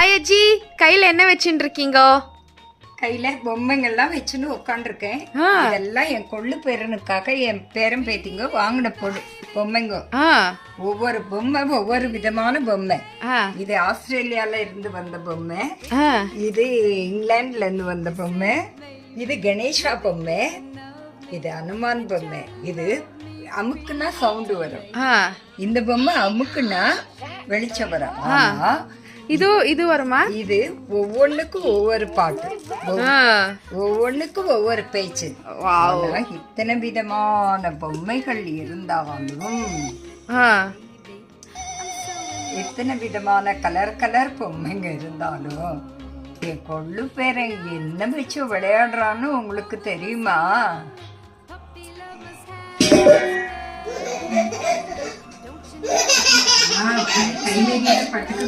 Hi அஜி, கையில என்ன வச்சுட்டு இருக்கீங்க? கையில பொம்மைங்கள்லாம் வச்சுன்னு உட்காந்துருக்கேன். இதெல்லாம் என் கொள்ளு பேரனுக்காக என் பேரன் பேத்திங்க வாங்கின பொம்மைங்க. ஒவ்வொரு பொம்மை ஒவ்வொரு விதமான பொம்மை. இது ஆஸ்திரேலியால இருந்து வந்த பொம்மை, இது இங்கிலாந்துல இருந்து வந்த பொம்மை, இது கணேஷா பொம்மை, இது அனுமான் பொம்மை. இது அமுக்குனா சவுண்டு வரும். இந்த பொம்மை அமுக்குனா வெளிச்சம் வரும். ஆனா இது வருமா? இது ஒவ்வொன்றுக்கும் ஒவ்வொரு பாட்டு, ஒவ்வொன்றுக்கும் ஒவ்வொரு பேச்சு. இத்தனை விதமான பொம்மைகள் இருந்தாலும், இத்தனை விதமான கலர் பொம்மைங்க இருந்தாலும், என் கொள்ளு பேரன் என்ன வச்சு விளையாடுறான்னு உங்களுக்கு தெரியுமா? பட்டுக்கு